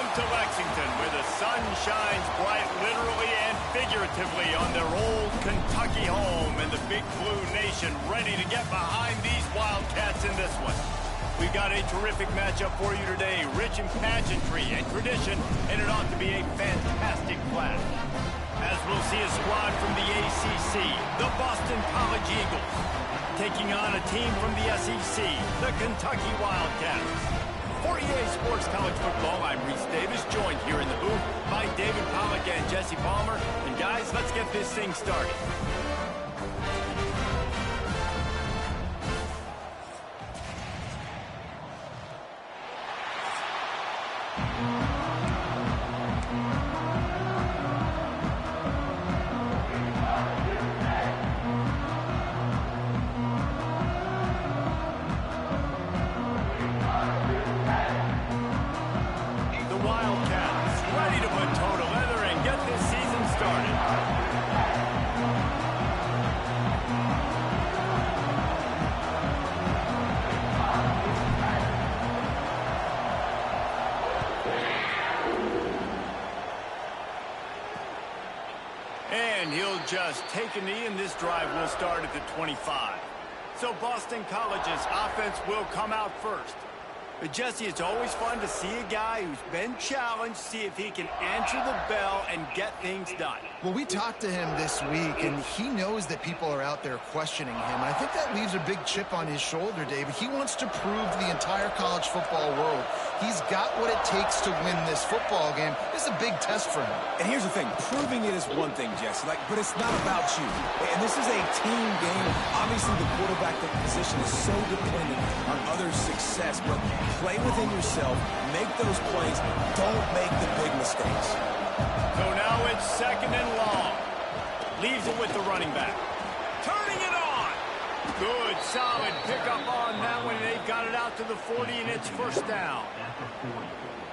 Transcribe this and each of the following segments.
Welcome to Lexington, where the sun shines bright literally and figuratively on their old Kentucky home, and the Big Blue Nation ready to get behind these Wildcats in this one. We've got a terrific matchup for you today, rich in pageantry and tradition, and it ought to be a fantastic clash. As we'll see a squad from the ACC, the Boston College Eagles, taking on a team from the SEC, the Kentucky Wildcats. For EA Sports College Football, I'm Reese Davis, joined here in the booth by David Pollack and Jesse Palmer. And guys, let's get this thing started. And he'll just take a knee, and this drive will start at the 25. So Boston College's offense will come out first. But Jesse, it's always fun to see a guy who's been challenged, see if he can answer the bell and get things done. Well, we talked to him this week, and he knows that people are out there questioning him. I think that leaves a big chip on his shoulder, David. He wants to prove to the entire college football world he's got what it takes to win this football game. This is a big test for him. And here's the thing, proving it is one thing, Jesse, but it's not about you. And this is a team game. Obviously, the quarterback position is so dependent on others' success, but play within yourself, make those plays, don't make the big mistakes. So now it's second and long. Leaves it with the running back. Turning it on. Good, solid pickup on that one. They've got it out to the 40, and it's first down.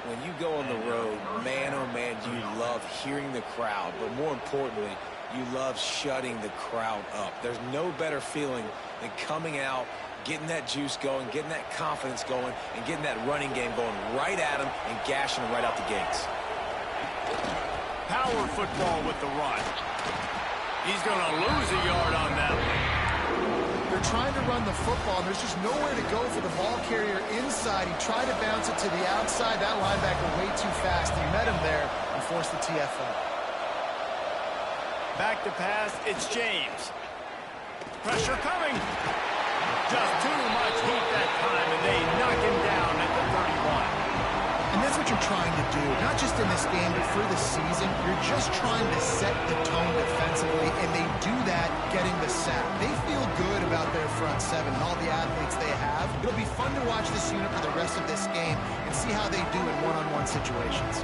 When you go on the road, man, oh man, you love hearing the crowd. But more importantly, you love shutting the crowd up. There's no better feeling than coming out, getting that juice going, getting that confidence going, and getting that running game going right at them and gashing them right out the gates. Power football with the run. He's going to lose a yard on that one. They're trying to run the football, and there's just nowhere to go for the ball carrier inside. He tried to bounce it to the outside. That linebacker way too fast. He met him there and forced the TFL. Back to pass, it's James. Pressure coming. Just too much heat that time, and they knock him down at the 31. And that's what you're trying to do, not just in this game, but for the season. You're just trying to set the tone defensively, and they do that getting the sack. They feel good about their front seven and all the athletes they have. It'll be fun to watch this unit for the rest of this game and see how they do in one-on-one situations.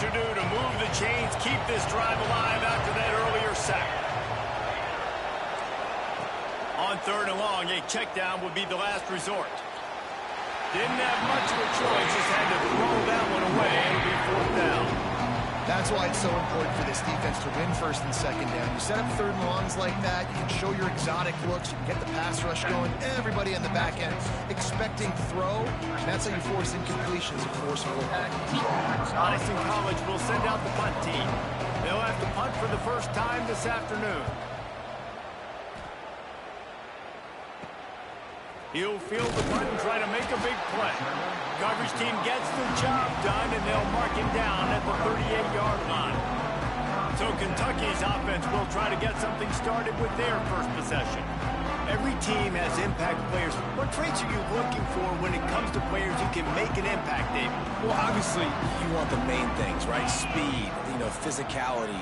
To do to move the chains, keep this drive alive after that earlier sack. On third and long, a check down would be the last resort. Didn't have much of a choice, just had to throw that one away. It'll be fourth down. That's why it's so important for this defense to win first and second down. You set up third and longs like that, you can show your exotic looks, you can get the pass rush going, everybody in the back end expecting throw, and that's how you force incompletions and force a pullback. Boston College will send out the punt team. They'll have to punt for the first time this afternoon. He'll field the punt and try to make a big play. Coverage team gets the job done, and they'll mark him down at the 38-yard line. So Kentucky's offense will try to get something started with their first possession. Every team has impact players. What traits are you looking for when it comes to players who can make an impact, David? Well, obviously, you want the main things, right? Speed, physicality,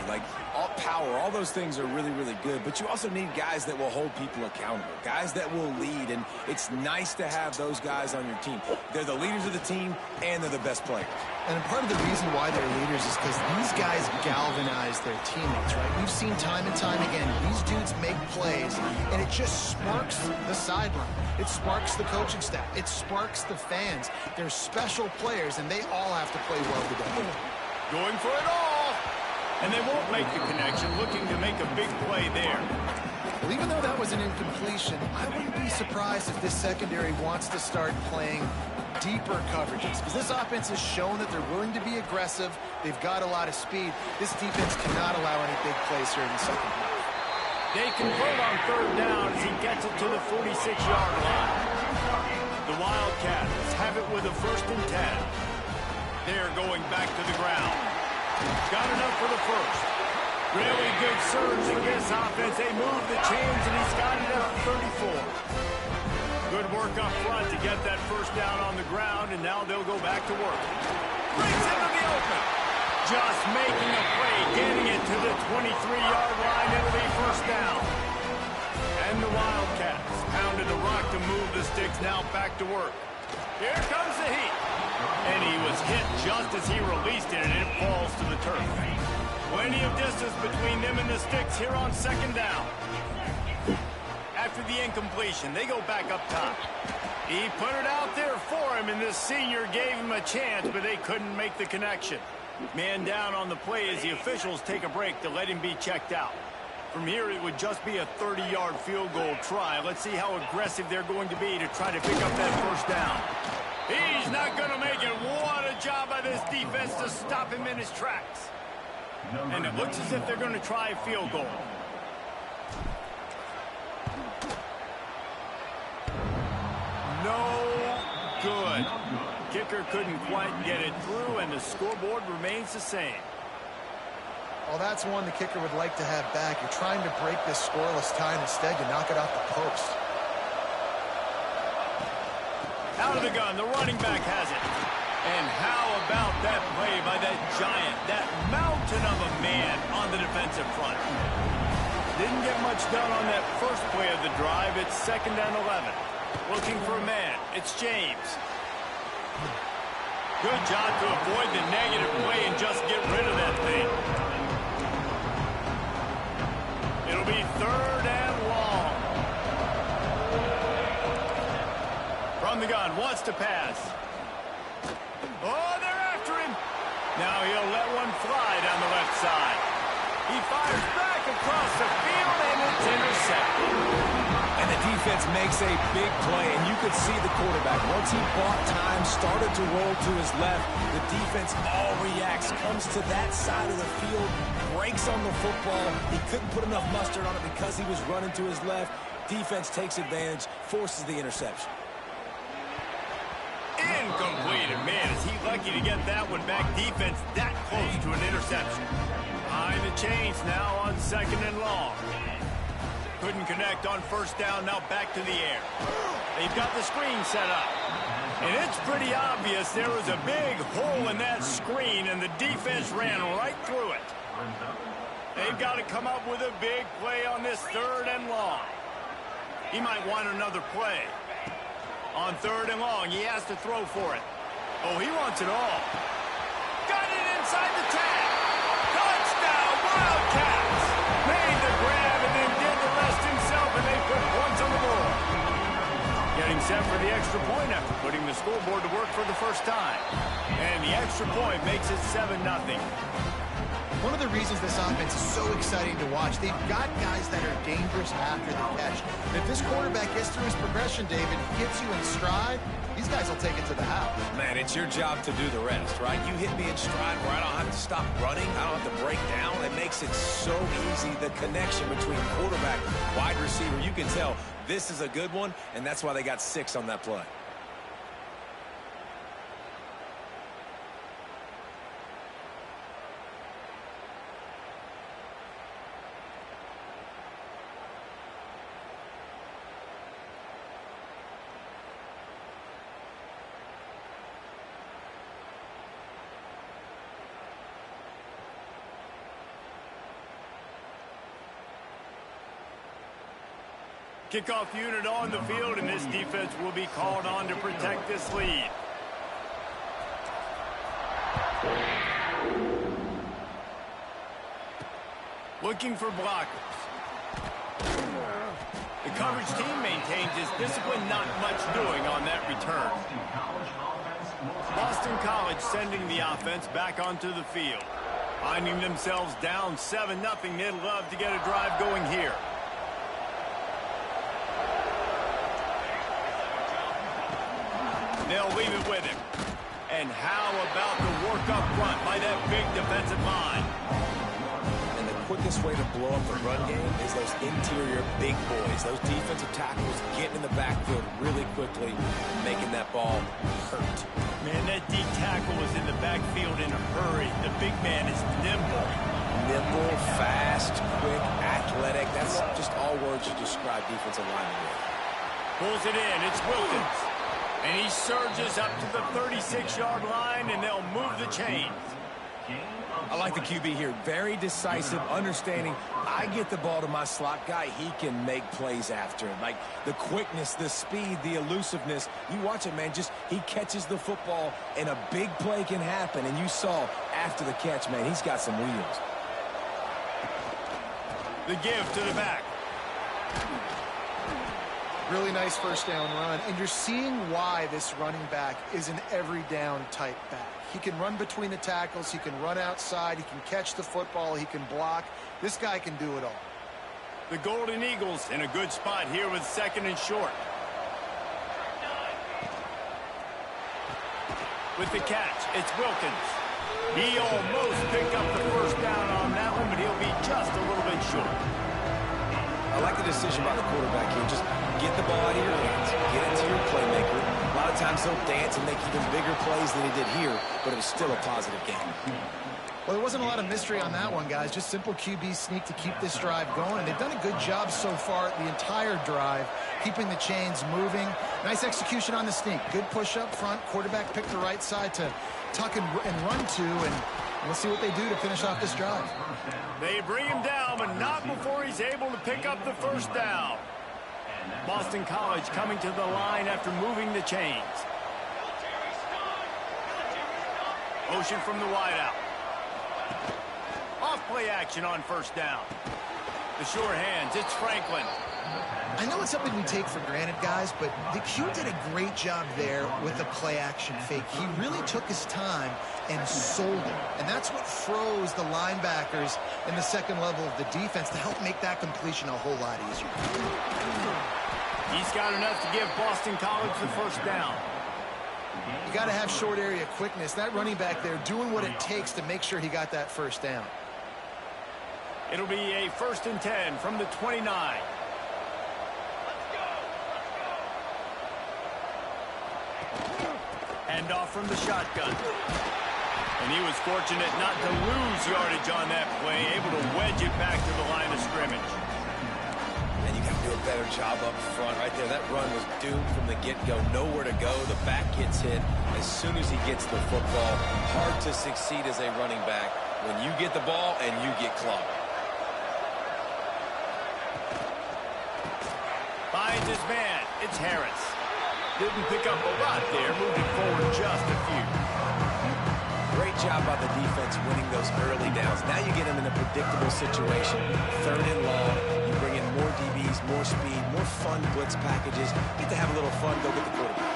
all power. All those things are really, really good. But you also need guys that will hold people accountable, guys that will lead. And it's nice to have those guys on your team. They're the leaders of the team, and they're the best players. And part of the reason why they're leaders is because these guys galvanize their teammates, right? We've seen time and time again, these dudes make plays, and it just sparks the sideline. It sparks the coaching staff. It sparks the fans. They're special players, and they all have to play well together. Going for it all. And they won't make the connection, looking to make a big play there. Well, even though that was an incompletion, I wouldn't be surprised if this secondary wants to start playing deeper coverages, because this offense has shown that they're willing to be aggressive. They've got a lot of speed. This defense cannot allow any big plays here in the second half. They convert on third down as he gets it to the 46-yard line. The Wildcats have it with a 1st and 10. They're going back to the ground. Got enough for the first. Really good surge for this offense. They move the chains, and he's got it at 34. Good work up front to get that first down on the ground, and now they'll go back to work. Brings into the open. Just making a play, getting it to the 23-yard line. It'll be first down. And the Wildcats pounded the rock to move the sticks, now back to work. Here comes the heat. And he was hit just as he released it, and it falls to the turf. Plenty of distance between them and the sticks here on 2nd down. After the incompletion, they go back up top. He put it out there for him, and this senior gave him a chance, but they couldn't make the connection. Man down on the play as the officials take a break to let him be checked out. From here, it would just be a 30-yard field goal try. Let's see how aggressive they're going to be to try to pick up that first down. He's not going to make it. What a job by this defense to stop him in his tracks. And it looks as if they're going to try a field goal. No good. Kicker couldn't quite get it through, and the scoreboard remains the same. Well, that's one the kicker would like to have back. You're trying to break this scoreless tie, and instead you knock it off the post. Out of the gun, the running back has it. And how about that play by that giant, that mountain of a man on the defensive front? Didn't get much done on that first play of the drive. It's 2nd and 11. Looking for a man. It's James. Good job to avoid the negative play and just get rid of that thing. It'll be 3rd and long. From the gun, wants to pass. Oh, they're after him. Now he'll let one fly down the left side. He fires back across the field, and it's intercepted. And the defense makes a big play, and you could see the quarterback. Once he bought time, started to roll to his left, the defense all reacts, comes to that side of the field, breaks on the football. He couldn't put enough mustard on it because he was running to his left. Defense takes advantage, forces the interception. Incomplete, and man, is he lucky to get that one back. Defense that close to an interception. Behind the chains now on 2nd and long. Couldn't connect on first down, now back to the air. They've got the screen set up. And it's pretty obvious there was a big hole in that screen, and the defense ran right through it. They've got to come up with a big play on this 3rd and long. He might want another play. On 3rd and long, he has to throw for it. Oh, he wants it all. Got it inside the tag. Touchdown, Wildcats. Made the grab and then did the rest himself, and they put points on the board. Getting set for the extra point after putting the scoreboard to work for the first time. And the extra point makes it 7-0. One of the reasons this offense is so exciting to watch, they've got guys that are dangerous after the catch. And if this quarterback gets through his progression, David, gets you in stride, these guys will take it to the house. Man, it's your job to do the rest, right? You hit me in stride where I don't have to stop running. I don't have to break down. It makes it so easy, the connection between quarterback, wide receiver. You can tell this is a good one, and that's why they got 6 on that play. Kickoff unit on the field, and this defense will be called on to protect this lead. Looking for blockers. The coverage team maintains its discipline, not much doing on that return. Boston College sending the offense back onto the field. Finding themselves down 7-0, they'd love to get a drive going here. They'll leave it with him. And how about the work up front by that big defensive line? And the quickest way to blow up the run game is those interior big boys. Those defensive tackles getting in the backfield really quickly and making that ball hurt. Man, that D tackle is in the backfield in a hurry. The big man is nimble. Nimble, fast, quick, athletic. That's just all words you describe defensive linemen with. Pulls it in. It's Wilkins. And he surges up to the 36-yard line, and they'll move the chains. I like the QB here. Very decisive, understanding I get the ball to my slot guy, he can make plays after him. Like the quickness, the speed, the elusiveness. You watch it, man, just he catches the football, and a big play can happen. And you saw after the catch, man, he's got some wheels. The give to the back. Really nice first down run, and you're seeing why this running back is an every down type back. He can run between the tackles, he can run outside, he can catch the football, he can block. This guy can do it all. The Golden Eagles in a good spot here with 2nd and short. With the catch, it's Wilkins. He almost picked up the first down on that one, but he'll be just a little bit short. I like the decision by the quarterback here. Just get the ball out of your hands. Get it to your playmaker. A lot of times they'll dance and make even bigger plays than he did here, but it was still a positive game. Well, there wasn't a lot of mystery on that one, guys. Just simple QB sneak to keep this drive going. And they've done a good job so far the entire drive, keeping the chains moving. Nice execution on the sneak. Good push up front. Quarterback picked the right side to tuck and run to, and we'll see what they do to finish off this drive. They bring him down, but not before he's able to pick up the first down. Boston College coming to the line after moving the chains. Motion from the wideout. Off play action on first down. The sure hands, it's Franklin. I know it's something we take for granted, guys, but the Q did a great job there with the play-action fake. He really took his time and sold it, and that's what froze the linebackers in the second level of the defense to help make that completion a whole lot easier. He's got enough to give Boston College the first down. You got to have short area quickness. That running back there doing what it takes to make sure he got that first down. It'll be a 1st and 10 from the 29. Hand off from the shotgun. And he was fortunate not to lose yardage on that play, able to wedge it back to the line of scrimmage. And you got to do a better job up front right there. That run was doomed from the get-go. Nowhere to go. The back gets hit as soon as he gets the football. Hard to succeed as a running back when you get the ball and you get clogged. Finds his man. It's Harris. Didn't pick up a lot there. Moved it forward just a few. Great job by the defense winning those early downs. Now you get them in a predictable situation. 3rd and long. You bring in more DBs, more speed, more fun blitz packages. Get to have a little fun. Go get the quarterback.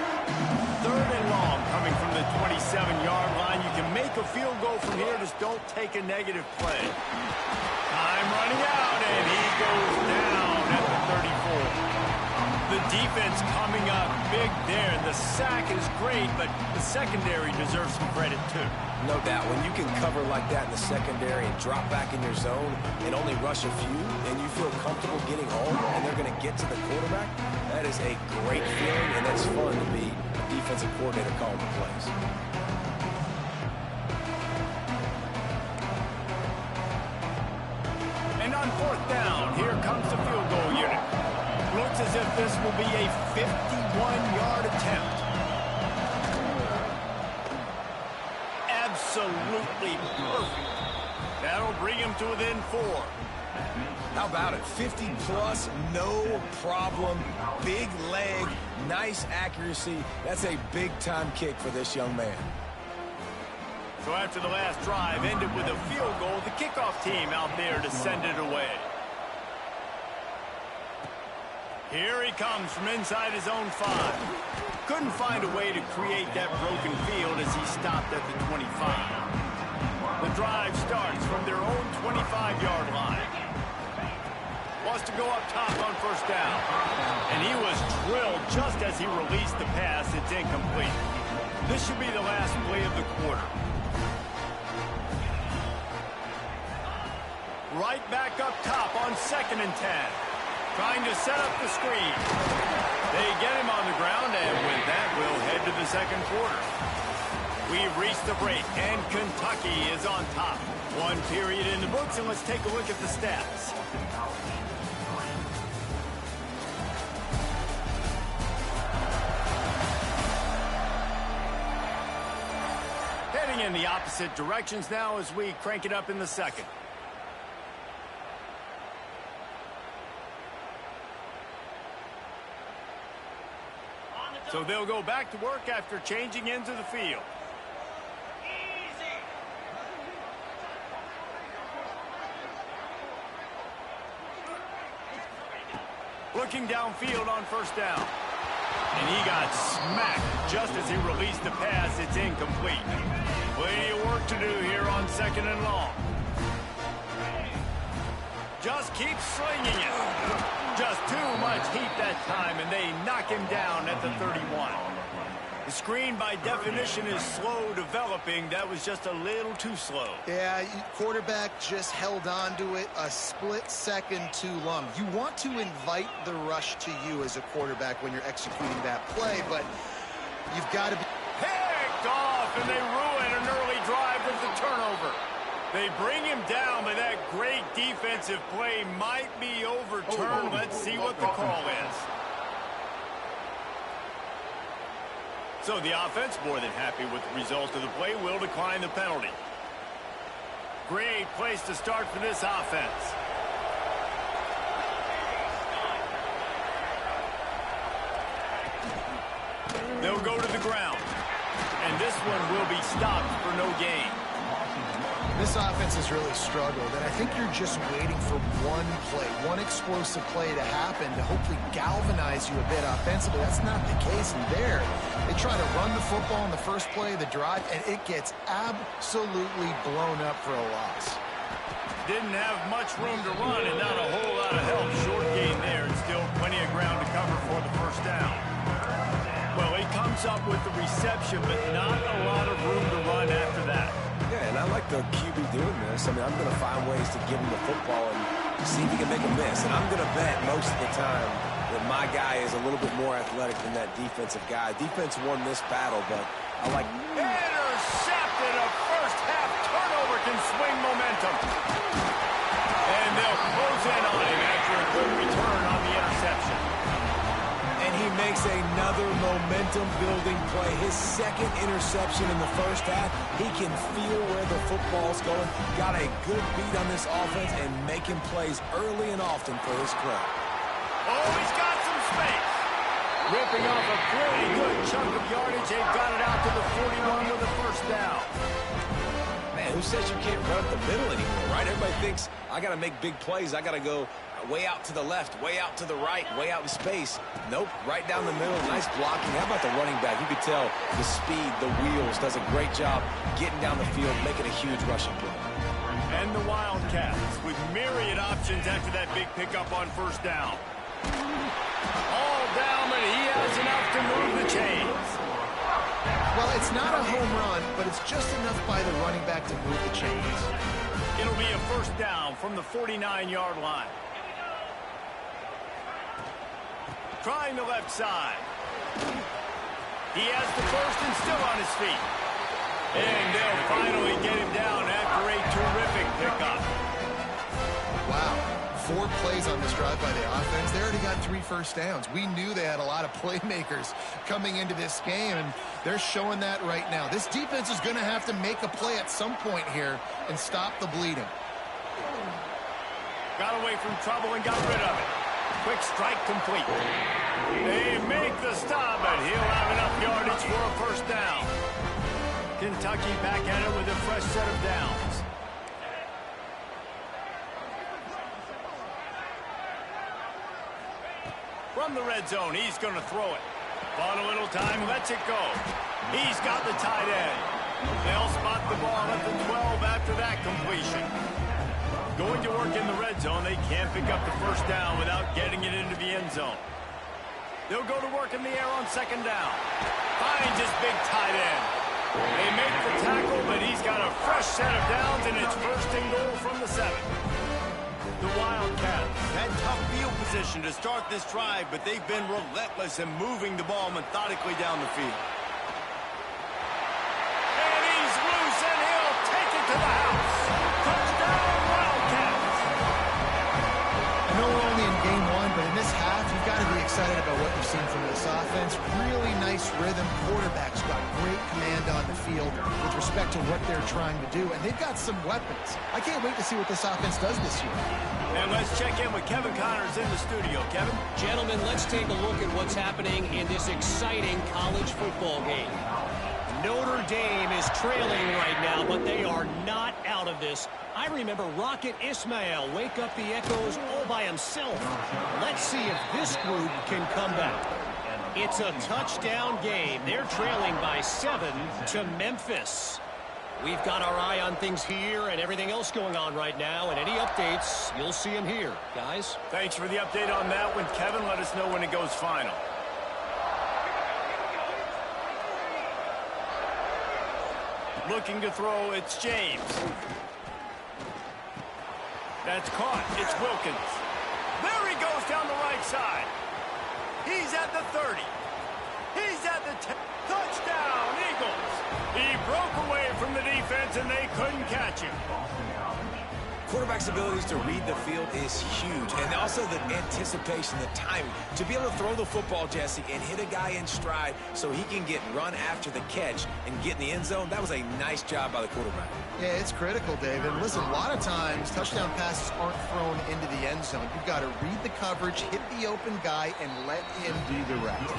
3rd and long coming from the 27-yard line. You can make a field goal from here. Just don't take a negative play. Time running out, and he goes down at the 34. The defense coming up big there. The sack is great, but the secondary deserves some credit too. No doubt. When you can cover like that in the secondary and drop back in your zone and only rush a few, and you feel comfortable getting home and they're going to get to the quarterback, that is a great feeling, and that's fun to be a defensive coordinator calling the plays. And on 4th down, here comes the field goal unit. Looks as if this will be a 51-yard attempt. Absolutely perfect. That'll bring him to within 4. How about it? 50-plus, no problem. Big leg, nice accuracy. That's a big-time kick for this young man. So after the last drive ended with a field goal, the kickoff team out there to send it away. Here he comes from inside his own 5. Couldn't find a way to create that broken field as he stopped at the 25. The drive starts from their own 25-yard line. Wants to go up top on first down. And he was drilled just as he released the pass. It's incomplete. This should be the last play of the quarter. Right back up top on 2nd and 10. Trying to set up the screen. They get him on the ground, and with that, we'll head to the second quarter. We've reached the break, and Kentucky is on top. One period in the books, and let's take a look at the stats. Heading in the opposite directions now as we crank it up in the second. So they'll go back to work after changing into the field. Looking downfield on first down. And he got smacked just as he released the pass. It's incomplete. Plenty of work to do here on 2nd and long. Just keep slinging it. Just too much heat that time, and they knock him down at the 31. The screen, by definition, is slow developing. That was just a little too slow. Yeah, quarterback just held on to it a split second too long. You want to invite the rush to you as a quarterback when you're executing that play, but you've got to be picked off, and they ruin an early drive with the turnover. They bring him down, but that great defensive play might be overturned. Let's see what the call is. So the offense, more than happy with the result of the play, will decline the penalty. Great place to start for this offense. They'll go to the ground. And this one will be stopped for no gain. This offense has really struggled, and I think you're just waiting for one play, one explosive play to happen to hopefully galvanize you a bit offensively. That's not the case in there. They try to run the football in the first play of the drive, and it gets absolutely blown up for a loss. Didn't have much room to run and not a whole lot of help. Short gain there, and still plenty of ground to cover for the first down. Well, he comes up with the reception, but not a lot of room to run after that. Yeah, and I like the QB doing this. I mean, I'm going to find ways to give him the football and see if he can make a miss. And I'm going to bet most of the time that my guy is a little bit more athletic than that defensive guy. Defense won this battle, but I like... Intercepted! A first-half turnover can swing momentum. And they'll close in on him after a good return on the interception. And he makes another momentum-building play. His second interception in the first half. He can feel where the football's going. Got a good beat on this offense and making plays early and often for his club. Oh, he's got some space. Ripping off a pretty good chunk of yardage. They've got it out to the 41 with a first down. Man, who says you can't run up the middle anymore, right? Everybody thinks, I got to make big plays. I got to go way out to the left, way out to the right, way out in space. Nope, right down the middle. Nice blocking. How about the running back? You could tell the speed, the wheels, does a great job getting down the field, making a huge rushing play. And the Wildcats with myriad options after that big pickup on first down. All down, but he has enough to move the chains. Well, it's not a home run, but it's just enough by the running back to move the chains. It'll be a first down from the 49-yard line. Trying the left side. He has the first and still on his feet. And they'll finally get him down after a terrific pickup. Wow. 4 plays on this drive by the offense. They already got 3 first downs. We knew they had a lot of playmakers coming into this game, and they're showing that right now. This defense is going to have to make a play at some point here and stop the bleeding. Got away from trouble and got rid of it. Quick strike complete. They make the stop, but he'll have enough yardage for a first down. Kentucky back at it with a fresh set of downs. From the red zone, he's going to throw it. Bought a little time, lets it go. He's got the tight end. They'll spot the ball at the 12 after that completion. Going to work in the red zone. They can't pick up the first down without getting it into the end zone. They'll go to work in the air on second down. Finds his big tight end. They make the tackle, but he's got a fresh set of downs, and it's first and goal from the 7. The Wildcats had tough field position to start this drive, but they've been relentless in moving the ball methodically down the field. And he's loose, and he'll take it to the house. Touchdown, Wildcats! I know we're only in game 1, but in this half, you've got to be excited about what you've seen from this offense. Really nice rhythm. Quarterback's got great command on the field with respect to what they're trying to do, and they've got some weapons. I can't wait to see what this offense does this year. And let's check in with Kevin Connors in the studio. Kevin? Gentlemen, let's take a look at what's happening in this exciting college football game. Notre Dame is trailing right now, but they are not out of this. I remember Rocket Ismail wake up the echoes all by himself. Let's see if this group can come back. It's a touchdown game. They're trailing by 7 to Memphis. We've got our eye on things here and everything else going on right now, and any updates, you'll see them here. Guys? Thanks for the update on that one, Kevin. Let us know when it goes final. Looking to throw, it's James. That's caught. It's Wilkins. There he goes down the right side. He's at the 30. He's at the 10. Touchdown, Eagles. He broke away from the defense, and they couldn't catch him. Quarterback's abilities to read the field is huge, and also the anticipation, the timing. To be able to throw the football, Jesse, and hit a guy in stride so he can get run after the catch and get in the end zone, that was a nice job by the quarterback. Yeah, it's critical, David. Listen, a lot of times touchdown passes aren't thrown into the end zone. You've got to read the coverage, hit the open guy, and let him do the rest.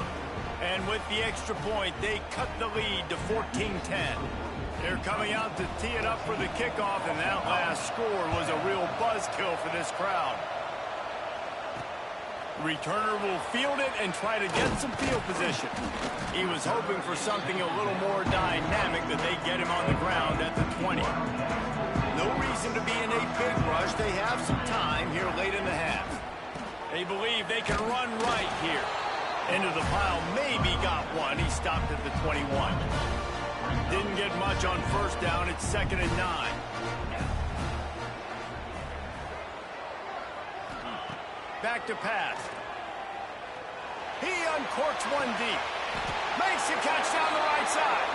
And with the extra point, they cut the lead to 14-10. They're coming out to tee it up for the kickoff, and that last score was a real buzzkill for this crowd. Returner will field it and try to get some field position. He was hoping for something a little more dynamic, that they get him on the ground at the 20. No reason to be in a big rush. They have some time here late in the half. They believe they can run right here. Into the pile, maybe got one. He stopped at the 21. Didn't get much on first down. It's 2nd and 9. Back to pass. He uncorks one deep. Makes the catch down the right side.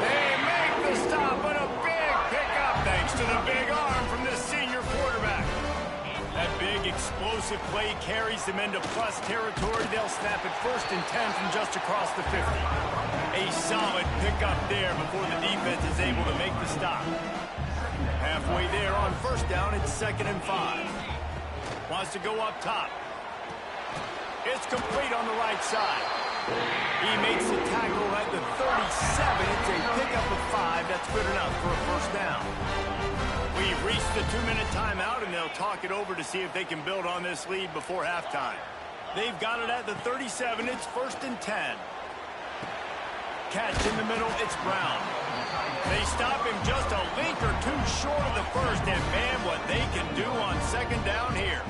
They make the stop, but a big pickup thanks to the big arm from this senior quarterback. That big explosive play carries them into plus territory. They'll snap it 1st and 10 from just across the 50. A solid pickup there before the defense is able to make the stop. Halfway there on first down, it's 2nd and 5. Wants to go up top. It's complete on the right side. He makes the tackle at the 37. It's a pickup of 5. That's good enough for a first down. We've reached the 2-minute timeout, and they'll talk it over to see if they can build on this lead before halftime. They've got it at the 37. It's 1st and 10. Catch in the middle. It's Brown. They stop him just a link or two short of the first, and man, what they can do on second down here.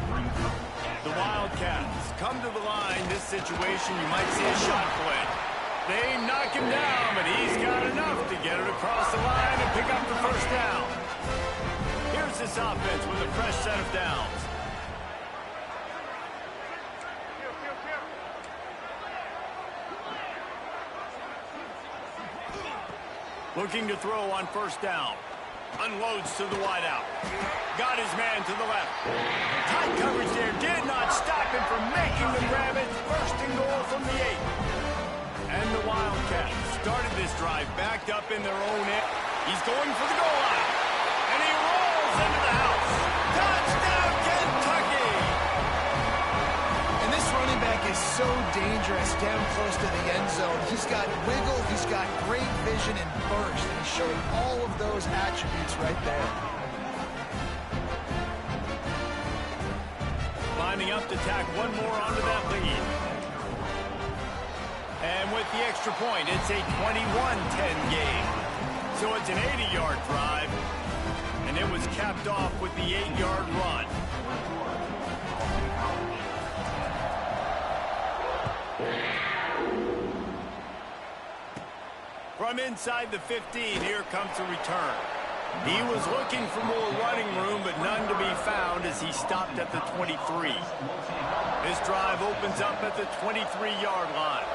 The Wildcats come to the line. This situation, you might see a shot play. They knock him down, but he's got enough to get it across the line and pick up the first down. Here's this offense with a fresh set of downs. Looking to throw on first down. Unloads to the wideout. Got his man to the left. Tight coverage there. Did not stop him from making the grab. It's 1st and goal from the 8. And the Wildcats started this drive backed up in their own end. He's going for the goal line. And he rolls into the house. Touchdown, Kentucky! And this running back is so dangerous down close to the end zone. He's got wiggle, he's got great vision and burst, and he's showing all of those attributes right there. Lining up to tack one more onto that lead. And with the extra point, it's a 21-10 game. So it's an 80-yard drive, and it was capped off with the 8-yard run. From inside the 15, here comes the return. He was looking for more running room, but none to be found as he stopped at the 23. This drive opens up at the 23-yard line.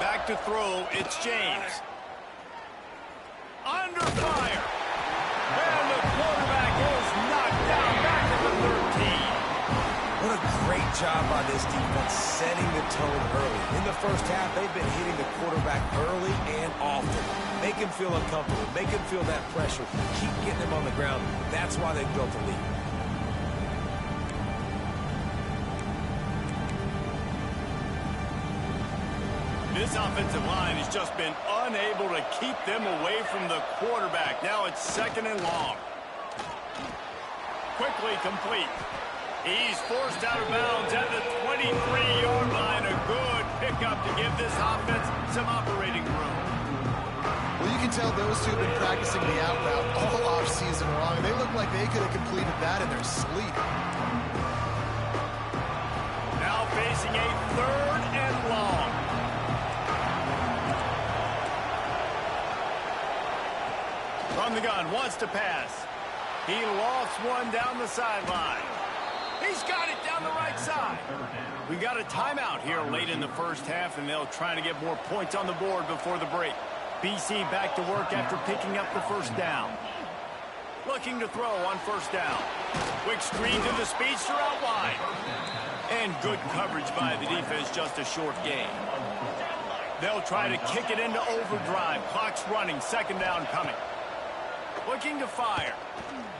Back to throw, it's James. Under fire. And the quarterback is knocked down back at the 13. What a great job by this defense setting the tone early. In the first half, they've been hitting the quarterback early and often. Make him feel uncomfortable. Make him feel that pressure. Keep getting him on the ground. That's why they built the lead. This offensive line has just been unable to keep them away from the quarterback. Now it's 2nd and long. Quickly complete. He's forced out of bounds at the 23-yard line. A good pickup to give this offense some operating room. Well, you can tell those two have been practicing the out route all offseason long. They look like they could have completed that in their sleep. Now facing a 3rd and long. From the gun, wants to pass. He lost one down the sideline. He's got it down the right side. We got a timeout here late in the first half, and they'll try to get more points on the board before the break. BC back to work after picking up the first down. Looking to throw on first down. Quick screen to the speedster out wide. And good coverage by the defense, just a short gain. They'll try to kick it into overdrive. Clock's running, 2nd down coming. Looking to fire.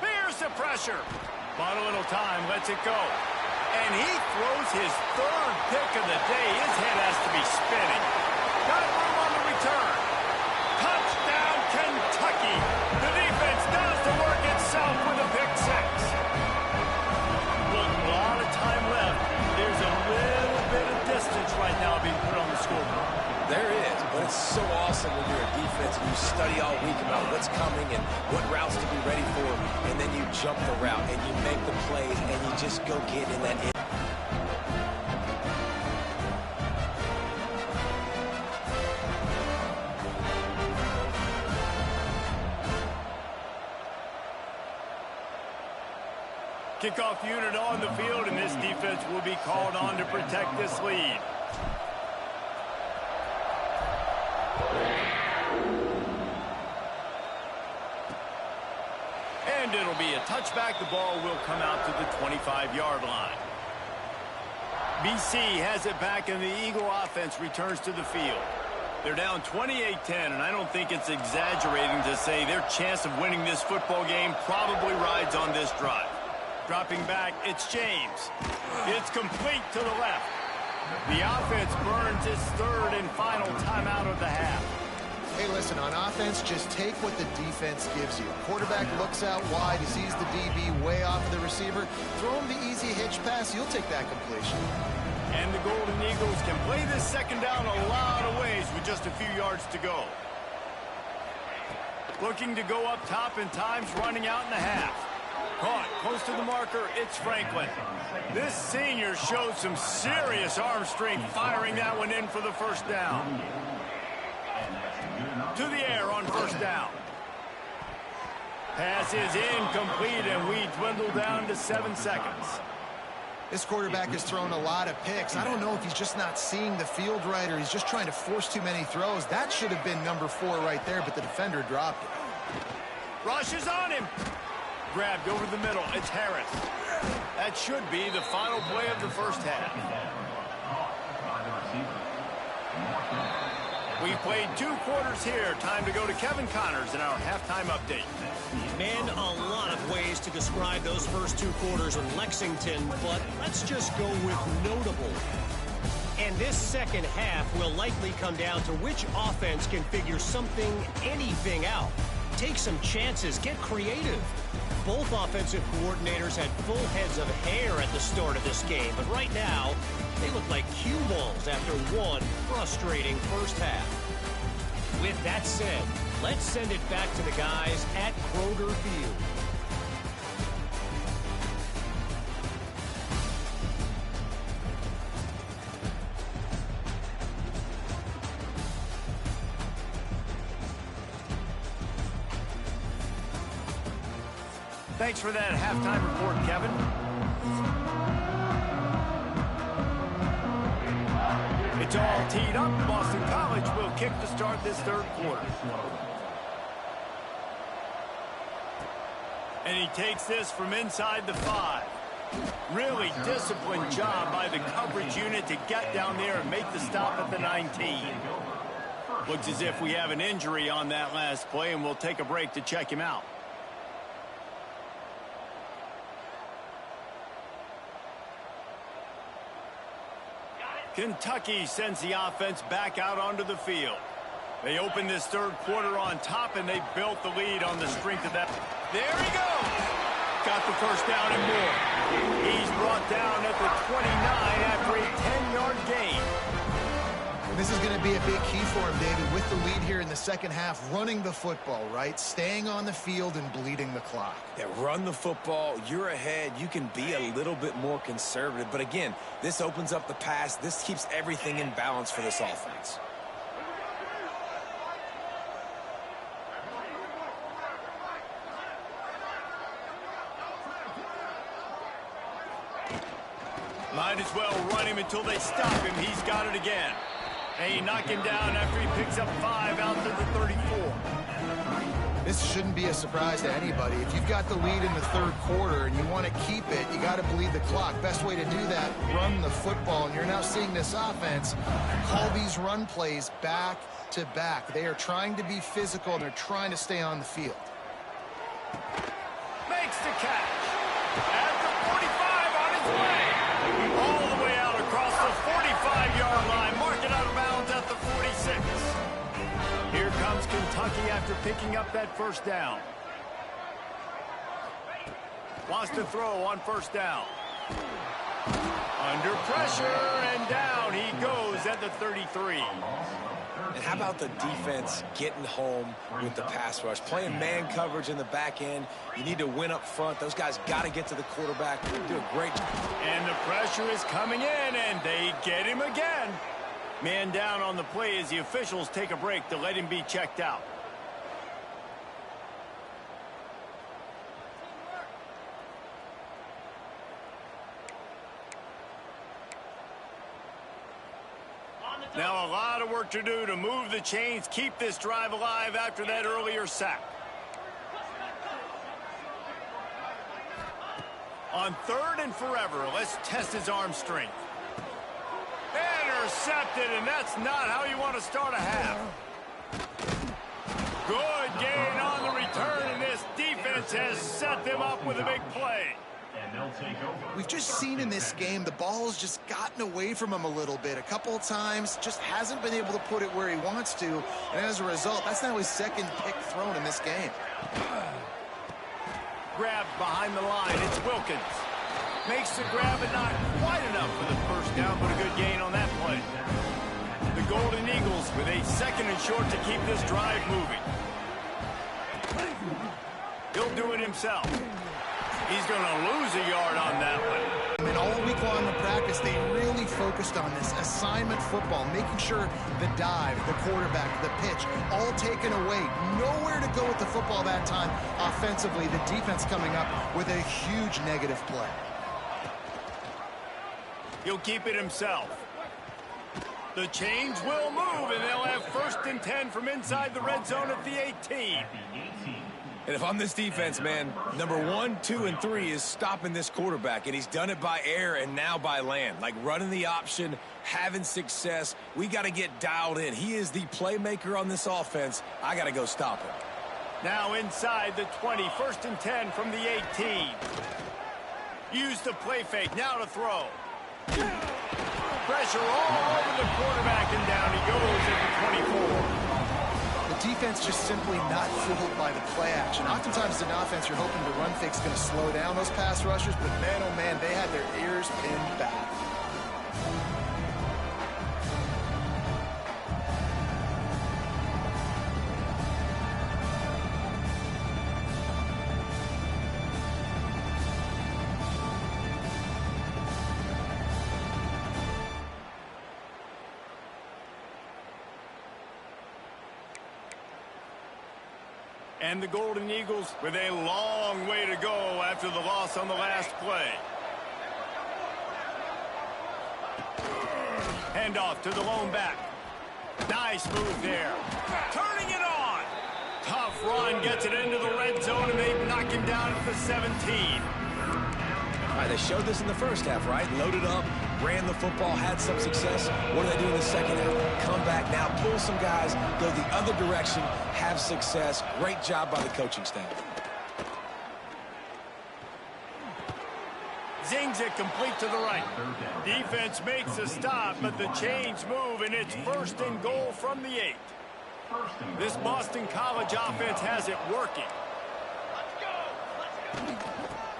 Bears the pressure. Bought a little time, lets it go. And he throws his 3rd pick of the day. His head has to be spinning. Got room on the return. Touchdown, Kentucky. The defense does the work itself with a pick 6. Look, a lot of time left. There's a little bit of distance right now being put on the scoreboard. There is, but it's so awesome when you're a defense and you study all week about what's coming and what routes to be ready for, and then you jump the route and you make the plays and you just go get in that end. Kickoff unit on the field, and this defense will be called on to protect this lead. And it'll be a touchback. The ball will come out to the 25-yard line. BC has it back, and the Eagle offense returns to the field. They're down 28-10, and I don't think it's exaggerating to say their chance of winning this football game probably rides on this drive. Dropping back, it's James. It's complete to the left. The offense burns its 3rd and final timeout of the half. Hey, listen, on offense, just take what the defense gives you. Quarterback looks out wide, he sees the DB way off of the receiver. Throw him the easy hitch pass, you'll take that completion. And the Golden Eagles can play this 2nd down a lot of ways with just a few yards to go. Looking to go up top, and time's running out in the half. Caught close to the marker, it's Franklin. This senior showed some serious arm strength firing that one in for the first down. To the air on first down. Pass is incomplete, and we dwindle down to 7 seconds. This quarterback has thrown a lot of picks. I don't know if he's just not seeing the field right or he's just trying to force too many throws. That should have been number 4 right there, but the defender dropped it. Rush is on him. Grabbed over the middle. It's Harris. That should be the final play of the first half. We've played 2 quarters here. Time to go to Kevin Connors in our halftime update. Man, a lot of ways to describe those first 2 quarters in Lexington, but let's just go with notable. And this second half will likely come down to which offense can figure something, anything out. Take some chances, get creative. Both offensive coordinators had full heads of hair at the start of this game, but right now, they look like cue balls after one frustrating first half. With that said, let's send it back to the guys at Kroger Field. Thanks for that halftime report, Kevin. It's all teed up. Boston College will kick to start this third quarter. And he takes this from inside the 5. Really disciplined job by the coverage unit to get down there and make the stop at the 19. Looks as if we have an injury on that last play, and we'll take a break to check him out. Kentucky sends the offense back out onto the field. They open this third quarter on top, and they built the lead on the strength of that. There he goes. Got the first down and more. He's brought down at the 29 after a 10-yard gain. This is going to be a big key for him, David, with the lead here in the second half, running the football, right? Staying on the field and bleeding the clock. Yeah, run the football. You're ahead. You can be a little bit more conservative. But again, this opens up the pass. This keeps everything in balance for this offense. Might as well run him until they stop him. He's got it again. They knock him down after he picks up 5 out to the 34. This shouldn't be a surprise to anybody. If you've got the lead in the third quarter and you want to keep it, you got to bleed the clock. Best way to do that, run the football. And you're now seeing this offense call these run plays back to back. They are trying to be physical, and they're trying to stay on the field. Makes the catch. At the 45 on his way. All the way out across the 45-yard line. Mark it out of bounds at the 46. Here comes Kentucky after picking up that first down. Wants to throw on first down. Under pressure, and down he goes at the 33. And how about the defense getting home with the pass rush? Playing man coverage in the back end. You need to win up front. Those guys got to get to the quarterback. They do a great job. And the pressure is coming in, and they get him again. Man down on the play as the officials take a break to let him be checked out. Now a lot of work to do to move the chains, keep this drive alive after that earlier sack. On third and forever, let's test his arm strength. Intercepted, and that's not how you want to start a half. Good gain on the return, and this defense has set them up with a big play. We've just seen in this game the ball's just gotten away from him a little bit. A couple of times, just hasn't been able to put it where he wants to. And as a result, that's now his second pick thrown in this game. Grabbed behind the line. It's Wilkins. Makes the grab, but not quite enough for the first down, but a good gain on that play. The Golden Eagles with a second and short to keep this drive moving. He'll do it himself. He's going to lose a yard on that one. I mean, all week long in practice, they really focused on this assignment football, making sure the dive, the quarterback, the pitch, all taken away. Nowhere to go with the football that time offensively. The defense coming up with a huge negative play. He'll keep it himself. The chains will move, and they'll have first and 10 from inside the red zone at the 18. And if I'm this defense, man, number 1, 2, and 3 is stopping this quarterback, and he's done it by air and now by land. Like running the option, having success. We got to get dialed in. He is the playmaker on this offense. I got to go stop him. Now inside the 20, first and 10 from the 18. Use the play fake, now to throw. Pressure all over the quarterback, and down he goes at the 24. The defense just simply not fooled by the play action. Oftentimes as an offense, you're hoping the run fake's going to slow down those pass rushers, but man, oh man, they had their ears pinned back. And the Golden Eagles with a long way to go after the loss on the last play. Handoff to the lone back. Nice move there. Turning it on. Tough run, gets it into the red zone, and they knock him down at the 17. All right, they showed this in the first half, right? Loaded up, ran the football, had some success. What do they do in the second half? Come back now, pull some guys, go the other direction, have success. Great job by the coaching staff. Zings it complete to the right. Defense makes a stop, but the chains move, and it's 1st and goal from the 8. This Boston College offense has it working.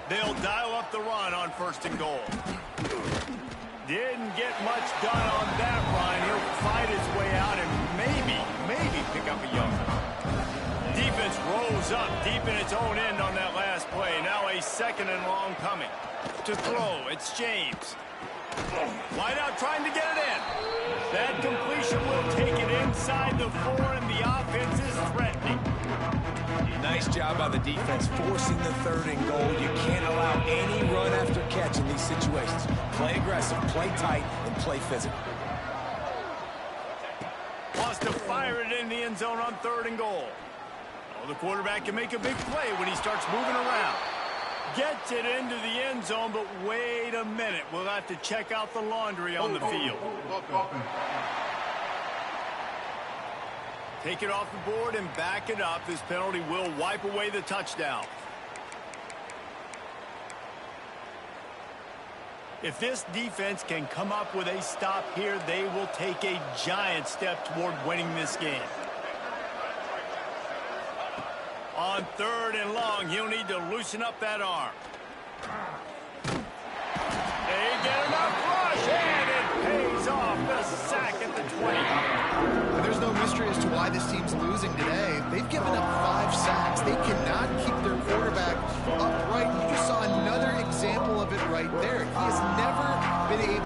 They'll dial up the run on 1st and goal. Didn't get much done on that run. He'll fight his way out and maybe pick up a yard. Defense rolls up deep in its own end on that last play. Now a 2nd and long coming. To throw, it's James. Wide out trying to get it in. That completion will take it inside the 4, and the offense is threatening. Nice job by the defense forcing the 3rd and goal. You can't allow any run after catch in these situations. Play aggressive, play tight, and play physical. Wants to fire it in the end zone on 3rd and goal. Oh, the quarterback can make a big play when he starts moving around. Gets it into the end zone, but wait a minute. We'll have to check out the laundry on the field. Take it off the board and back it up. This penalty will wipe away the touchdown. If this defense can come up with a stop here, they will take a giant step toward winning this game. On 3rd and long, he'll need to loosen up that arm. They get enough rush, and it pays off. The sack at the 20. There's no mystery as to why this team's losing today. They've given up 5 sacks. They cannot keep their quarterback upright. You just saw another example of it right there. He has never been able...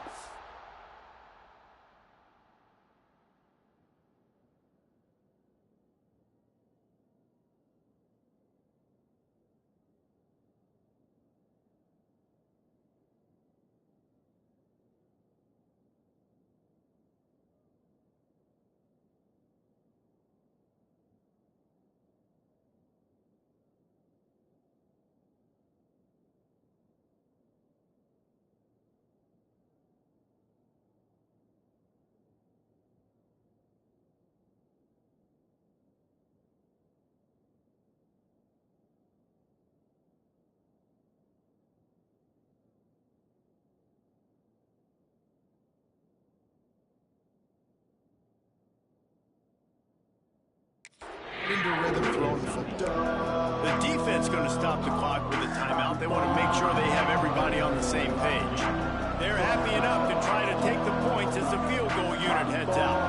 into rhythm throwing the football. The defense going to stop the clock with a timeout. They want to make sure they have everybody on the same page. They're happy enough to try to take the points as the field goal unit heads out.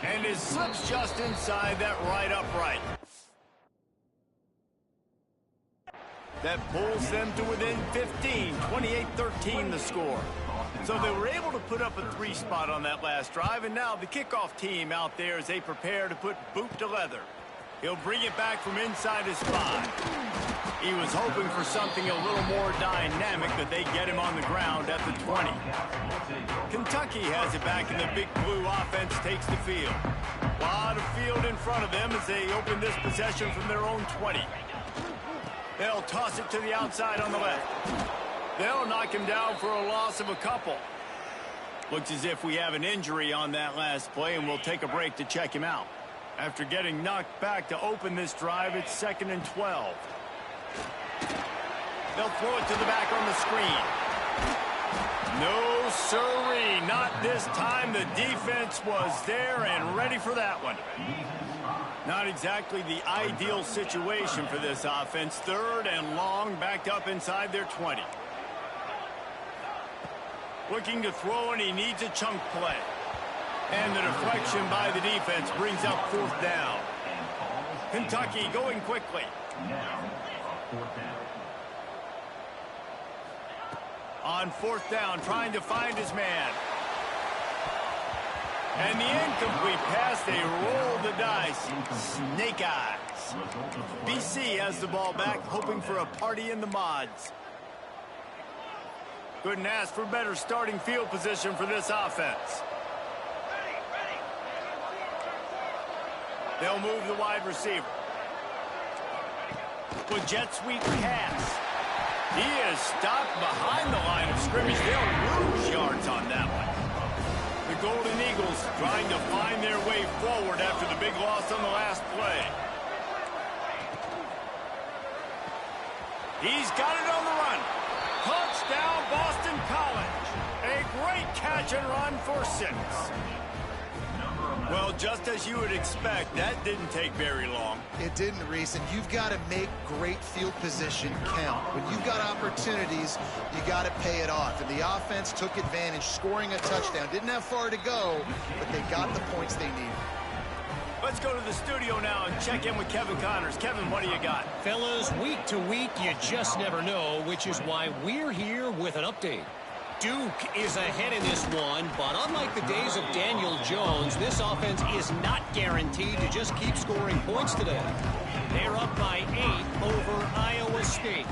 And his slips just inside that right upright. That pulls them to within 15, 28-13 the score. So they were able to put up a 3 spot on that last drive, and now the kickoff team out there as they prepare to put boot to leather. He'll bring it back from inside his 5. He was hoping for something a little more dynamic, but they get him on the ground at the 20. Kentucky has it back, and the Big Blue offense takes the field. A lot of field in front of them as they open this possession from their own 20. They'll toss it to the outside on the left. They'll knock him down for a loss of a couple. Looks as if we have an injury on that last play, and we'll take a break to check him out. After getting knocked back to open this drive, it's 2nd and 12. They'll throw it to the back on the screen. No siree, not this time. The defense was there and ready for that one. Not exactly the ideal situation for this offense. 3rd and long, backed up inside their 20. Looking to throw, and he needs a chunk play. And the deflection by the defense brings up 4th down. Kentucky going quickly. On 4th down, trying to find his man. And the incomplete pass, they roll the dice. Snake eyes. BC has the ball back, hoping for a party in the mods. Couldn't ask for better starting field position for this offense. They'll move the wide receiver. With jet sweep pass. He is stopped behind the line of scrimmage. They'll lose yards on that one. The Golden Eagles trying to find their way forward after the big loss on the last play. He's got it on the run. Touchdown, Boston College. A great catch and run for 6. Well, just as you would expect, that didn't take very long. It didn't, Reese, and you've got to make great field position count. When you've got opportunities, you got to pay it off. And the offense took advantage, scoring a touchdown. Didn't have far to go, but they got the points they needed. Let's go to the studio now and check in with Kevin Connors. Kevin, what do you got? Fellas, week to week, you just never know, which is why we're here with an update. Duke is ahead in this one, but unlike the days of Daniel Jones, this offense is not guaranteed to just keep scoring points today. They're up by 8 over Iowa State.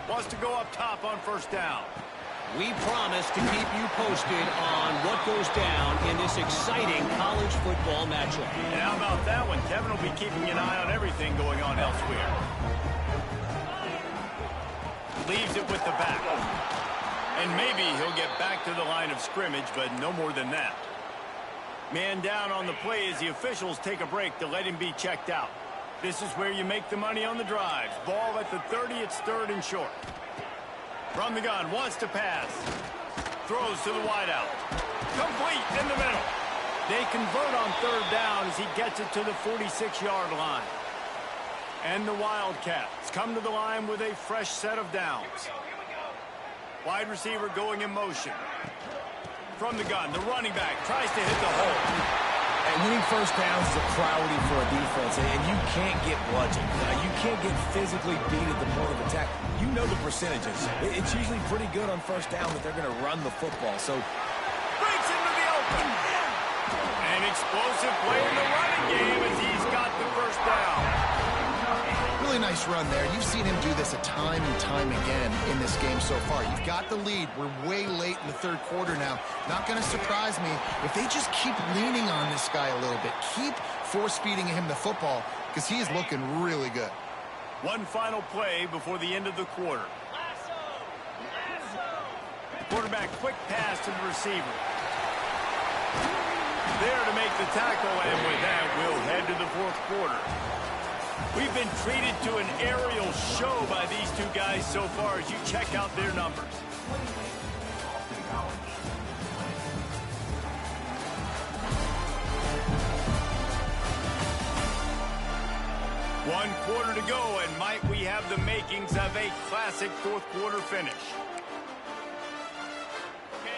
Wants to go up top on first down. We promise to keep you posted on what goes down in this exciting college football matchup. And how about that one? Kevin will be keeping an eye on everything going on elsewhere. Leaves it with the back. And maybe he'll get back to the line of scrimmage, but no more than that. Man down on the play as the officials take a break to let him be checked out. This is where you make the money on the drives. Ball at the 30, it's 3rd and short. From the gun, wants to pass. Throws to the wideout. Complete in the middle. They convert on 3rd down as he gets it to the 46-yard line. And the Wildcats come to the line with a fresh set of downs. Wide receiver going in motion. From the gun, the running back tries to hit the hole. And winning first downs is a priority for a defense, and you can't get bludgeoned. You can't get physically beat at the point of attack. You know the percentages. It's usually pretty good on first down that they're going to run the football. So breaks into the open. An explosive play in the running game as he's got the first down. Really nice run there. You've seen him do this a time and time again in this game so far. You've got the lead. We're way late in the 3rd quarter now. Not going to surprise me if they just keep leaning on this guy a little bit. Keep force-feeding him the football because he is looking really good. One final play before the end of the quarter. Quarterback quick pass to the receiver. There to make the tackle, and with that, we'll head to the 4th quarter. We've been treated to an aerial show by these two guys so far as you check out their numbers. One quarter to go, and might we have the makings of a classic 4th quarter finish.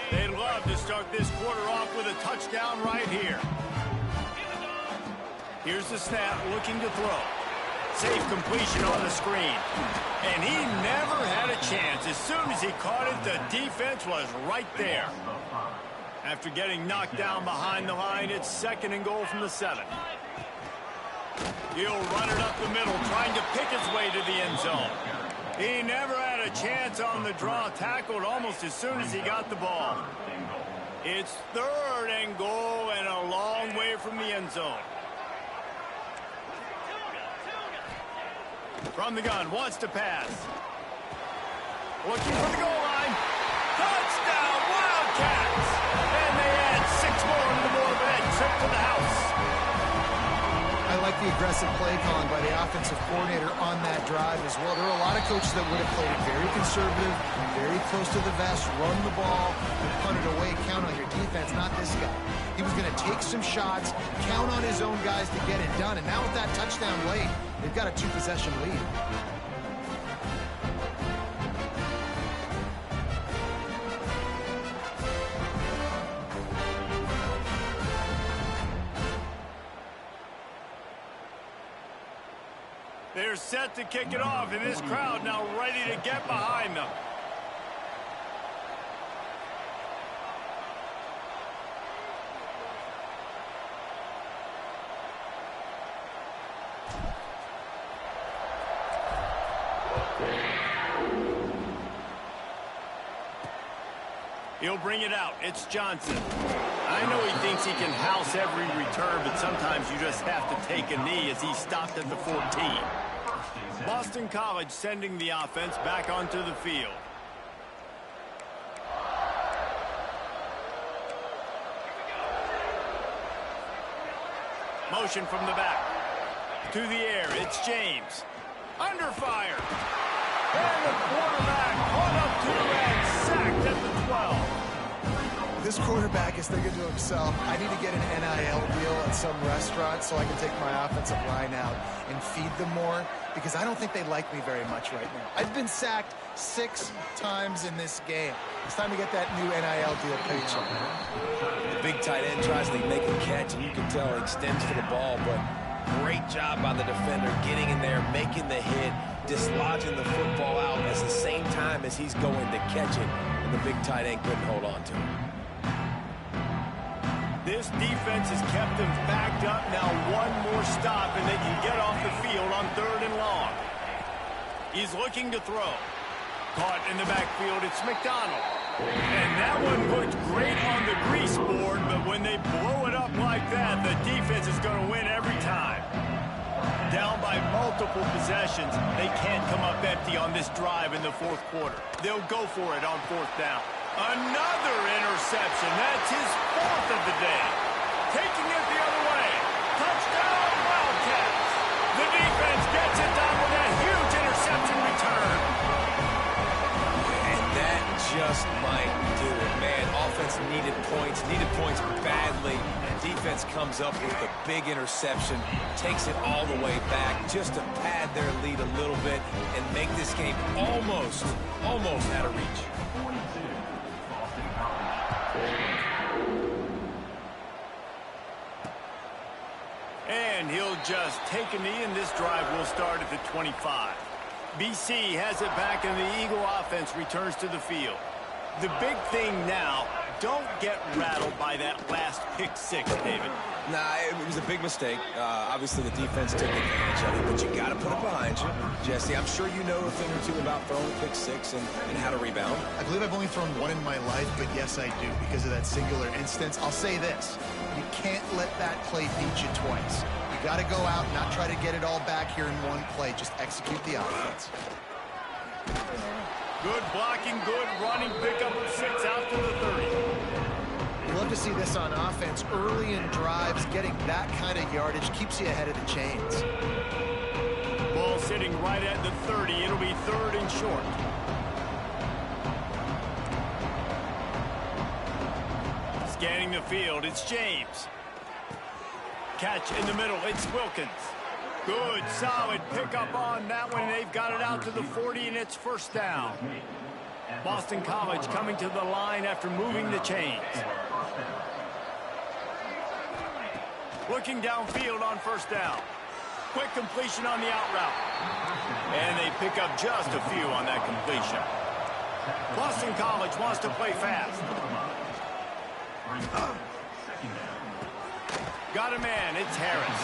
They'd love to start this quarter off with a touchdown right here. Here's the snap, looking to throw. Safe completion on the screen. And he never had a chance. As soon as he caught it, the defense was right there. After getting knocked down behind the line, it's 2nd and goal from the 7. He'll run it up the middle, trying to pick his way to the end zone. He never had a chance on the draw, tackled almost as soon as he got the ball. It's 3rd and goal and a long way from the end zone. From the gun, wants to pass. Looking for the goal line. Touchdown, Wildcats! And they add 6 more to the board with that trip to the house. I like the aggressive play calling by the offensive coordinator on that drive as well. There are a lot of coaches that would have played it very conservative, very close to the vest, run the ball, and punt it away, count on your defense, not this guy. He was going to take some shots, count on his own guys to get it done, and now with that touchdown late, they've got a 2-possession lead. They're set to kick it off, and this crowd now ready to get behind them. He'll bring it out. It's Johnson. I know he thinks he can house every return, but sometimes you just have to take a knee as he stopped at the 14. Boston College sending the offense back onto the field. Motion from the back. To the air, it's James. Under fire. And the quarterback caught up to the edge, sacked at the 12. This quarterback is thinking to himself, I need to get an NIL deal at some restaurant so I can take my offensive line out and feed them more, because I don't think they like me very much right now. I've been sacked 6 times in this game. It's time to get that new NIL deal paycheck. The big tight end tries to make a catch, and you can tell he extends for the ball, but great job by the defender getting in there, making the hit, dislodging the football out at the same time as he's going to catch it, and the big tight end couldn't hold on to it. This defense has kept them backed up. Now one more stop, and they can get off the field on 3rd and long. He's looking to throw. Caught in the backfield, it's McDonald. And that one looked great on the grease board, but when they blow it up like that, the defense is going to win every time. Down by multiple possessions, they can't come up empty on this drive in the 4th quarter. They'll go for it on 4th down. Another interception. That's his 4th of the day. Taking it the other way. Touchdown, Wildcats. The defense gets it done with a huge interception return. And that just might do it, man. Offense needed points badly. And defense comes up with the big interception, takes it all the way back just to pad their lead a little bit and make this game almost out of reach. And he'll just take a knee, and this drive will start at the 25. BC has it back, and the Eagle offense returns to the field. The big thing now, don't get rattled by that last pick 6, David. Nah, it was a big mistake. Obviously, the defense took advantage of it, but you got to put it behind you. Jesse, I'm sure you know a thing or two about throwing a pick 6 and how to rebound. I believe I've only thrown one in my life, but yes, I do, because of that singular instance. I'll say this. You can't let that play beat you twice. You got to go out and not try to get it all back here in one play. Just execute the offense. Good blocking, good running, pickup of 6 out to the 30. You love to see this on offense. Early in drives, getting that kind of yardage keeps you ahead of the chains. Ball sitting right at the 30. It'll be 3rd and short. Scanning the field, it's James. Catch in the middle, it's Wilkins. Good, solid pickup on that one. They've got it out to the 40, and it's 1st down. Boston College coming to the line after moving the chains. Looking downfield on 1st down. Quick completion on the out route. And they pick up just a few on that completion. Boston College wants to play fast. Got a man, it's Harris.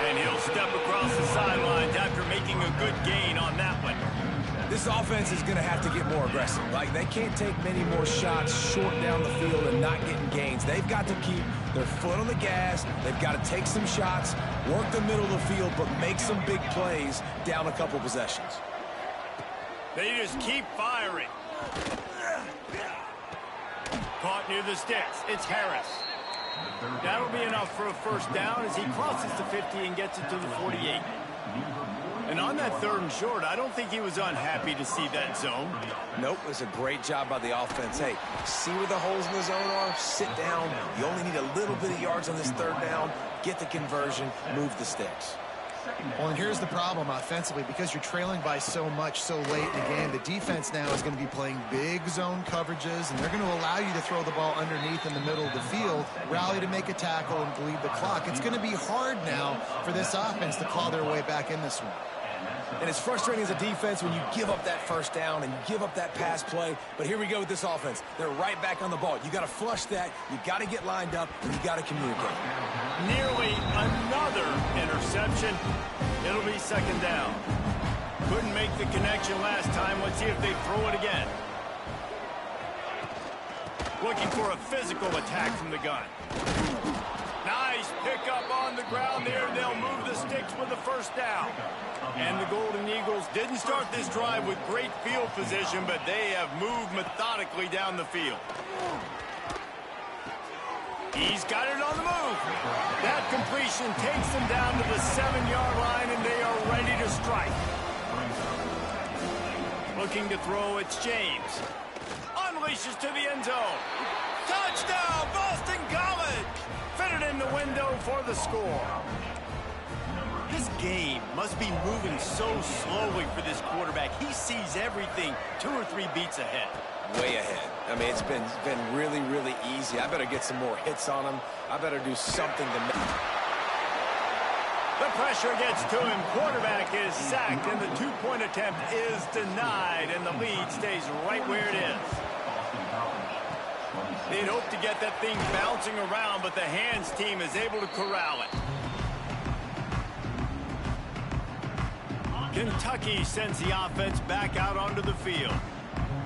And he'll step across the sidelines after making a good gain on that one. This offense is going to have to get more aggressive. Like, they can't take many more shots short down the field and not getting gains. They've got to keep their foot on the gas. They've got to take some shots, work the middle of the field, but make some big plays down a couple possessions. They just keep firing. Caught near the sticks. It's Harris. That'll be enough for a 1st down as he crosses the 50 and gets it to the 48. And on that 3rd and short, I don't think he was unhappy to see that zone. Nope, it's a great job by the offense. Hey, see where the holes in the zone are? Sit down. You only need a little bit of yards on this 3rd down. Get the conversion. Move the sticks. Well, and here's the problem offensively. Because you're trailing by so much so late in the game, the defense now is going to be playing big zone coverages, and they're going to allow you to throw the ball underneath in the middle of the field, rally to make a tackle, and bleed the clock. It's going to be hard now for this offense to claw their way back in this one. And it's frustrating as a defense when you give up that 1st down and you give up that pass play. But here we go with this offense. They're right back on the ball. You got to flush that. You got to get lined up, and you got to communicate. Nearly another interception. It'll be 2nd down. Couldn't make the connection last time. Let's see if they throw it again. Looking for a physical attack from the gun. Nice pickup on the ground there. They'll move the sticks with the first down. And the Golden Eagles didn't start this drive with great field position, but they have moved methodically down the field. He's got it on the move. That completion takes them down to the 7-yard line, and they are ready to strike. Looking to throw, it's James. Unleashes to the end zone. Touchdown, Boston College! Fitted in the window for the score. This game must be moving so slowly for this quarterback. He sees everything 2 or 3 beats ahead. Way ahead. I mean, it's been really, really easy. I better get some more hits on him. I better do something to make... The pressure gets to him. Quarterback is sacked, and the 2-point attempt is denied, and the lead stays right where it is. They'd hope to get that thing bouncing around, but the hands team is able to corral it. Kentucky sends the offense back out onto the field.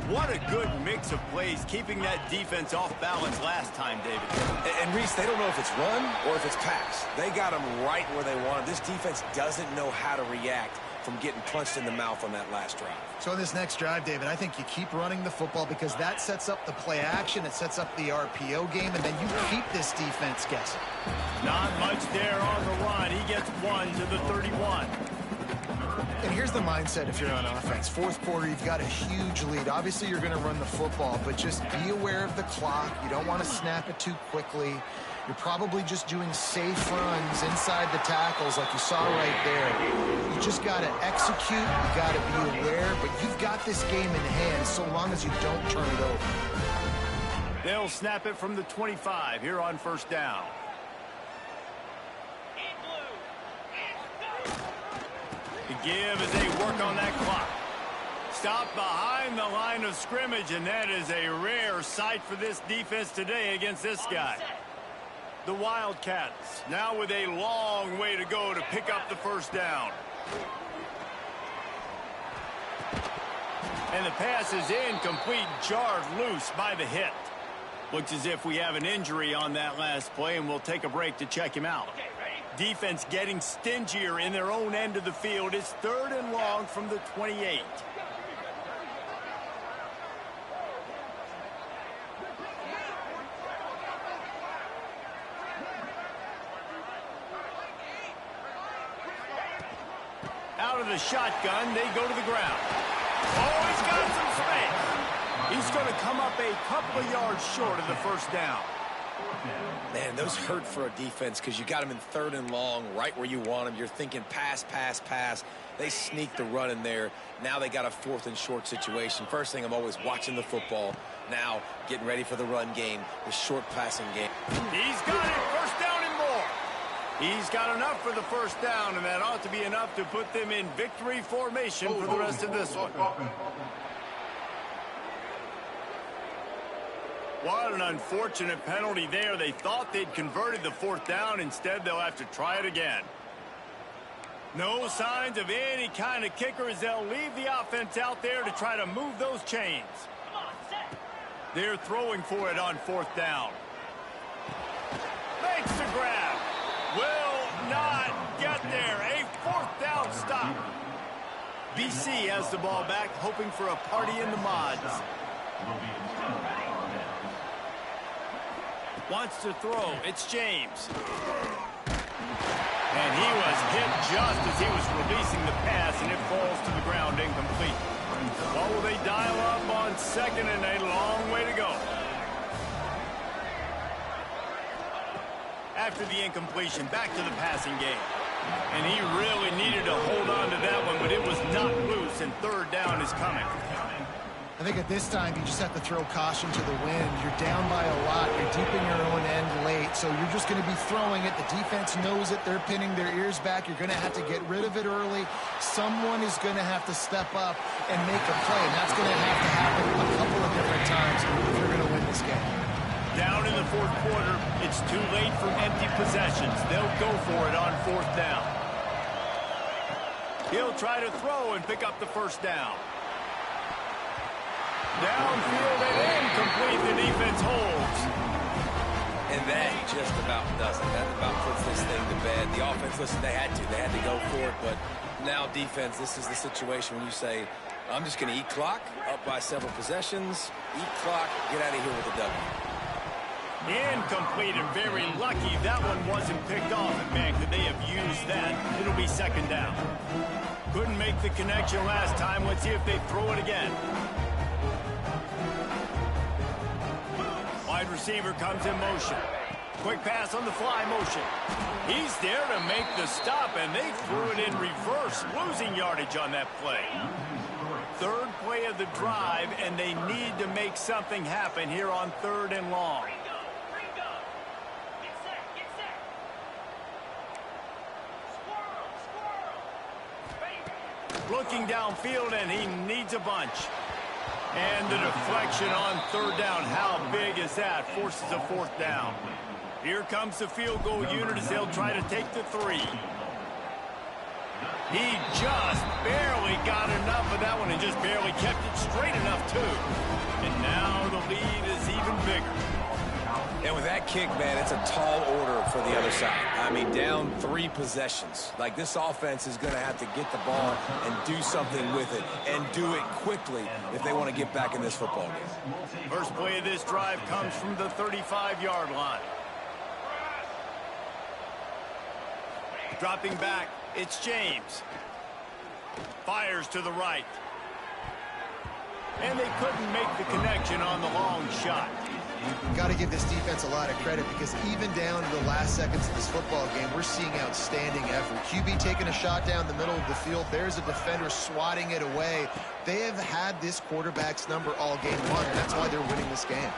What a good mix of plays, keeping that defense off balance last time, David. And Reese, they don't know if it's run or if it's pass. They got them right where they want them. This defense doesn't know how to react from getting punched in the mouth on that last drive. So in this next drive, David, I think you keep running the football because that sets up the play action, it sets up the RPO game, and then you keep this defense guessing. Not much there on the run. He gets 1 to the 31. And here's the mindset if you're on offense. Fourth quarter, you've got a huge lead. Obviously, you're going to run the football, but just be aware of the clock. You don't want to snap it too quickly. You're probably just doing safe runs inside the tackles like you saw right there. You just got to execute. You got to be aware, but you've got this game in hand so long as you don't turn it over. They'll snap it from the 25 here on first down. The give as they work on that clock. Stop behind the line of scrimmage, and that is a rare sight for this defense today against this guy. The Wildcats now with a long way to go to pick up the first down. And the pass is incomplete, jarred loose by the hit. Looks as if we have an injury on that last play, and we'll take a break to check him out. Defense getting stingier in their own end of the field. It's 3rd and long from the 28. Out of the shotgun, they go to the ground. Oh, he's got some space. He's going to come up a couple of yards short of the first down. Man, those hurt for a defense because you got them in 3rd and long, right where you want them. You're thinking pass, pass, pass. They sneak the run in there. Now they got a 4th and short situation. First thing, I'm always watching the football. Now getting ready for the run game, the short passing game. He's got it. First down and more. He's got enough for the first down, and that ought to be enough to put them in victory formation for the rest of this one. What an unfortunate penalty there. They thought they'd converted the 4th down. Instead, they'll have to try it again. No signs of any kind of kicker as they'll leave the offense out there to try to move those chains. They're throwing for it on 4th down. Makes the grab. Will not get there. A 4th down stop. BC has the ball back, hoping for a party in the mods. Wants to throw. It's James. And he was hit just as he was releasing the pass, and it falls to the ground incomplete. What will they dial up on 2nd and a long way to go? After the incompletion, back to the passing game. And he really needed to hold on to that one, but it was not loose, and 3rd down is coming. I think at this time, you just have to throw caution to the wind. You're down by a lot. You're deep in your own end late, so you're just going to be throwing it. The defense knows it. They're pinning their ears back. You're going to have to get rid of it early. Someone is going to have to step up and make a play, and that's going to have to happen a couple of different times if you're going to win this game. Down in the 4th quarter, it's too late for empty possessions. They'll go for it on 4th down. He'll try to throw and pick up the first down. Downfield and Incomplete. The defense holds. And that just about does it. That about puts this thing to bed. The offense, listen, they had to go for it. But now defense, this is the situation when you say, I'm just going to eat clock, up by several possessions, eat clock, get out of here with a W. Incomplete, and very lucky that one wasn't picked off. And man, could they have used that? It'll be second down. Couldn't make the connection last time. Let's see if they throw it again. Wide receiver comes in motion. Quick pass on the fly motion. He's there to make the stop, and they threw it in reverse, losing yardage on that play. Third play of the drive, and they need to make something happen here on 3rd and long. Looking downfield, and he needs a bunch. And the deflection on 3rd down. How big is that? Forces a 4th down. Here comes the field goal unit as they'll try to take the 3. He just barely got enough of that one and just barely kept it straight enough, too. And now the lead is even bigger. And with that kick, man, it's a tall order for the other side. I mean, down 3 possessions. Like, this offense is going to have to get the ball and do something with it, and do it quickly if they want to get back in this football game. First play of this drive comes from the 35-yard line. Dropping back, it's James. Fires to the right. And they couldn't make the connection on the long shot. Got to give this defense a lot of credit, because even down to the last seconds of this football game, we're seeing outstanding effort. QB taking a shot down the middle of the field. There's a defender swatting it away. They have had this quarterback's number all game long, and that's why they're winning this game.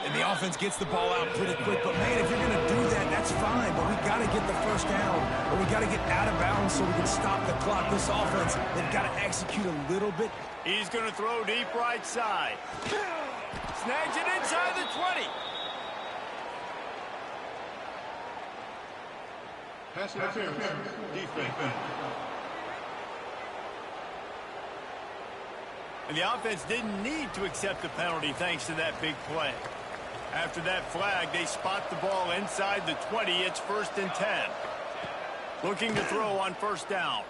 And the offense gets the ball out pretty quick. But, man, if you're going to do that, that's fine. But we got to get the first down, or we got to get out of bounds so we can stop the clock. This offense, they've got to execute a little bit. He's going to throw deep right side. Snags it inside the 20. Pass interference. Defense. And the offense didn't need to accept the penalty thanks to that big play. After that flag, they spot the ball inside the 20. It's 1st and 10. Looking to throw on 1st down.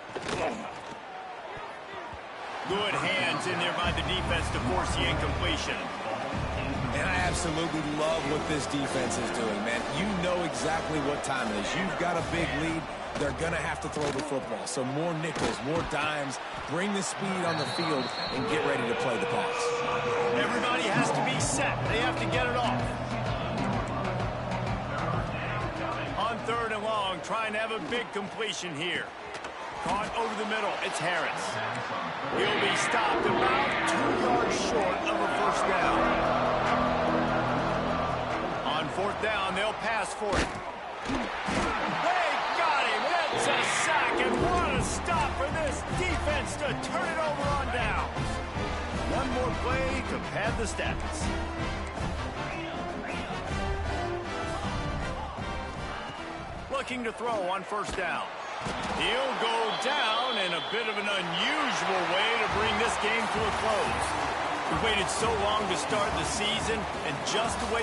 Good hands in there by the defense to force the incompletion. And I absolutely love what this defense is doing, man. You know exactly what time it is. You've got a big lead. They're going to have to throw the football. So more nickels, more dimes. Bring the speed on the field and get ready to play the pass. Everybody has to be set. They have to get it off. On 3rd and long, trying to have a big completion here. Caught over the middle. It's Harris. He'll be stopped about 2 yards short of a 1st down. On 4th down, they'll pass for it. They got him. It's a sack, and what a stop for this defense to turn it over on down. One more play to pad the stats. Looking to throw on 1st down. He'll go down in a bit of an unusual way to bring this game to a close. We waited so long to start the season, and just the way you